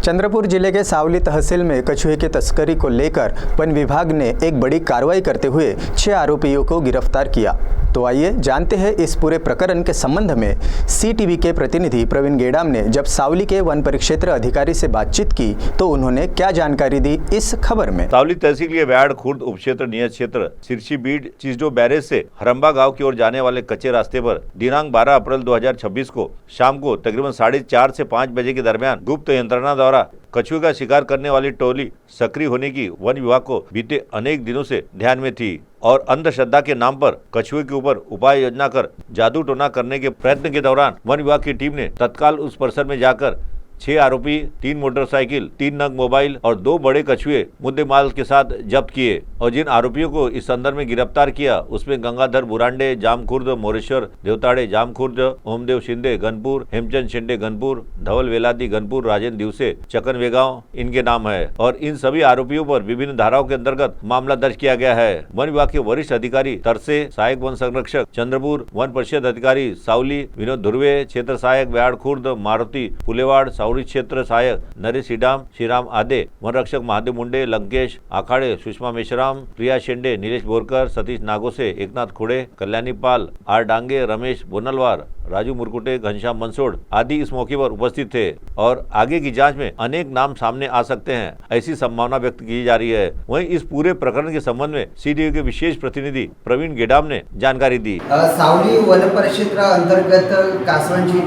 चंद्रपुर जिले के सावली तहसील में कछुए की तस्करी को लेकर वन विभाग ने एक बड़ी कार्रवाई करते हुए 6 आरोपियों को गिरफ्तार किया। तो आइए जानते हैं इस पूरे प्रकरण के संबंध में CTV के प्रतिनिधि प्रवीण गेडाम ने जब सावली के वन परिक्षेत्र अधिकारी से बातचीत की तो उन्होंने क्या जानकारी दी इस खबर में। सावली तहसील के व्याड़ खुर्द उपक्षेत्र नियत क्षेत्र सिरसी बीड चिजडो बैरेज से हरम्बा गांव की ओर जाने वाले कच्चे रास्ते पर दिनांक 12 अप्रैल 2026 को शाम को तकरीबन 4:30 से 5 बजे के दरमियान गुप्त यंत्रणा द्वारा कछुए का शिकार करने वाली टोली सक्रिय होने की वन विभाग को बीते अनेक दिनों से ध्यान में थी और अंधश्रद्धा के नाम पर कछुए के ऊपर उपाय योजना कर जादू टोना करने के प्रयत्न के दौरान वन विभाग की टीम ने तत्काल उस परिसर में जाकर 6 आरोपी, 3 मोटरसाइकिल, 3 नग मोबाइल और 2 बड़े कछुए मुद्देमाल के साथ जब्त किए और जिन आरोपियों को इस संदर्भ में गिरफ्तार किया उसमें गंगाधर बुरांडे जामखुर्द, मोरेश्वर देवताड़े जामखुर्द, ओमदेव शिंदे गनपुर, हेमचंद शिंदे गनपुर, धवल वेलादी गनपुर, राजेंद्र दिवसे चकन वेगांव इनके नाम है और इन सभी आरोपियों पर विभिन्न धाराओं के अंतर्गत मामला दर्ज किया गया है। वन विभाग के वरिष्ठ अधिकारी तरसे, सहायक वन संरक्षक चंद्रपुर, वन परिषद अधिकारी सावली विनोद धुर्वे, क्षेत्र सहायक व्याड़ खुर्द मारुति पुलेवाड़, सावरी क्षेत्र सहायक नरेश हिडाम, श्रीराम आदे, वन रक्षक महादेव मुंडे, लंकेश आखाड़े, सुषमा मेश्राम, प्रिया शेंडे, नीलेश बोरकर, सतीश नागोसे, एकनाथ खोड़े, कल्याणी पाल, आर डांगे, रमेश बोनलवार, राजू मुरकुटे, घनश्याम मंसोड़ आदि इस मौके पर उपस्थित थे और आगे की जांच में अनेक नाम सामने आ सकते हैं ऐसी संभावना व्यक्त की जा रही है। वहीं इस पूरे प्रकरण के संबंध में CTV के विशेष प्रतिनिधि प्रवीण गेडाम ने जानकारी दी। सावली वन परिक्षेत्र अंतर्गत कासवांची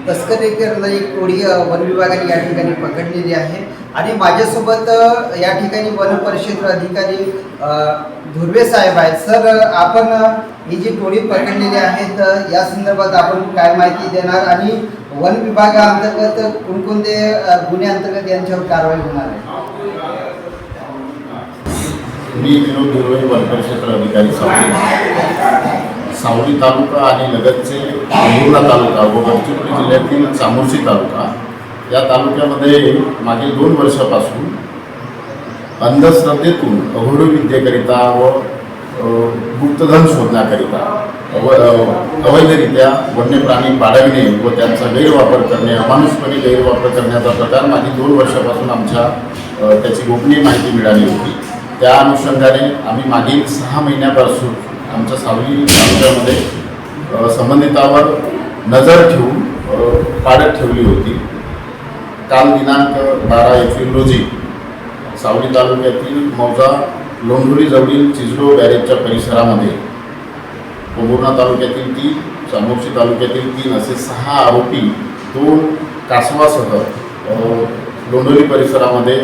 तस्करी करणारी टोळी वन विभागाने या ठिकाणी पकडलेली आहे आणि माझ्यासोबत या ठिकाणी वन परिक्षेत्र अधिकारी धुर्वे साहेब आहेत। सर, आपण ही जी टोळी पकडलेली आहेत या संदर्भात आपण काय माहिती देणार आणि वन विभागाअंतर्गत कोणकोणते गुन्हे अंतर्गत यांच्यावर कारवाई होणार आहे? मी विनोद धुर्वे, वन परिक्षेत्र अधिकारी सावली तालुका आणि लगतचे पूर्णा तालुका व गडचिरोली जिल्ह्यातील चामोर्शी तालुका या तालुक्यामध्ये मागील 2 वर्षापासून अंधश्रद्धेतून अघोरी विद्येकरिता व गुप्तधन शोधण्याकरिता अवैधरित्या वन्य प्राणी बाळगणे व त्यांचा गैरवापर करणे, अमानुषपणे गैरवापर करण्याचा प्रकार मागील 2 वर्षापासून त्याची गोपनीय माहिती मिळाली होती। त्या अनुषंगाने आम्ही मागील 6 महिन्यापासून आमच्या सावली तालुक्यामध्ये संबंधितावर नजर ठेवून पाळत ठेवली होती। काल दिनांक 12 एप्रिल रोजी सावली तालुक्यातील मौजा लोंढोरी जवळील चिजडो बॅरेजच्या परिसरामध्ये पूर्णा तालुक्यातील 3, चामोर्शी तालुक्यातील 3 असे 6 आरोपी 2 कासवासह लोंढोरी परिसरामध्ये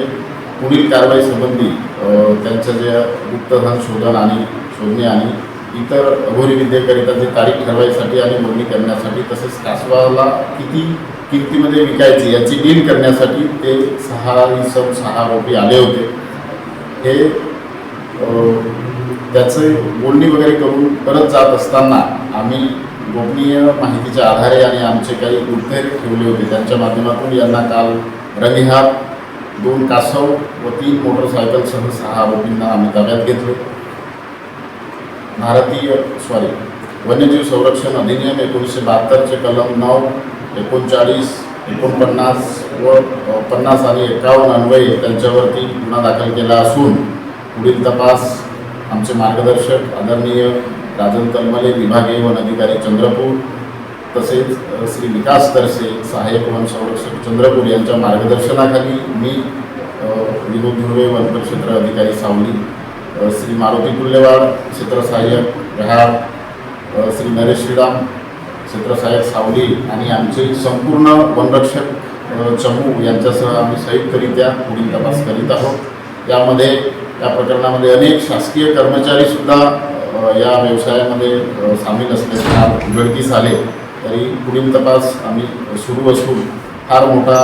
पुढील कारवाई संबंधी त्यांचं जे गुप्तधन शोधणे आणि इतर अघोरी विद्येकरिता जे तारीख ठरवायसाठी आणि मोजणी करण्यासाठी तसेच कासवाला किती किमतीमध्ये विकायची याची डील करण्यासाठी ते 6 आरोपी आले होते। हे त्याचे बोलणी वगैरे करून परत जात असताना आम्ही गोपनीय माहितीच्या आधारे आणि आमचे काही गुप्तहेर ठेवले होते त्यांच्या माध्यमातून यांना काल रंगेहात 2 कासव व 3 मोटरसायकलसह 6 आरोपींना आम्ही ताब्यात घेतले। वन्यजीव संरक्षण अधिनियम 1972 कलम 9, 39, 49 व 50 आणि 51 अन्वये त्यांच्यावरती गुन्हा दाखल केला असून पुढील तपास आमचे मार्गदर्शक आदरणीय राजन तलमले, विभागीय वन अधिकारी चंद्रपूर तसेच श्री विकास तरसे, सहाय्यक वन संरक्षक चंद्रपूर यांच्या मार्गदर्शनाखाली मी विनोद धुर्वे, वन परिक्षेत्र अधिकारी सावली, श्री मारुती पुलेवाड़ क्षेत्र सहाय्यक व्याड़, श्री नरेश हिडाम क्षेत्र सहाय्यक सावली आणि आमचे संपूर्ण वनरक्षक चमू यांच्यासह आम्ही संयुक्तरित्या पुढील तपास करीत आहोत। यामध्ये या प्रकरणामध्ये अनेक शासकीय कर्मचारीसुद्धा या व्यवसायामध्ये सामील असल्याचे उघडकीस आले तरी पुढील तपास आम्ही सुरू असून फार मोठा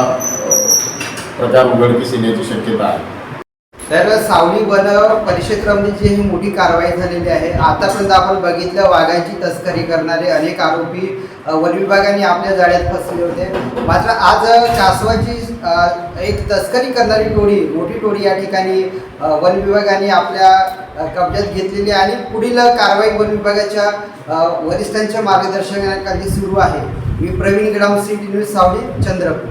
प्रकार उघडकीस येण्याची शक्यता आहे। तर सावली वन परिक्षेत्रामध्ये जी ही मोठी कारवाई झालेली आहे, आतापर्यंत आपण बघितलं वाघांची तस्करी करणारे अनेक आरोपी वन विभागाने आपल्या जाळ्यात फसले होते। मात्र आज कासवाची एक तस्करी करणारी टोळी, मोठी टोळी या ठिकाणी वन विभागाने आपल्या कब्जात घेतलेली आणि पुढील कारवाई वन विभागाच्या वरिष्ठांच्या मार्गदर्शनाखाली सुरू आहे। मी प्रवीण गेडाम, CTV न्यूज, सावली, चंद्रपूर।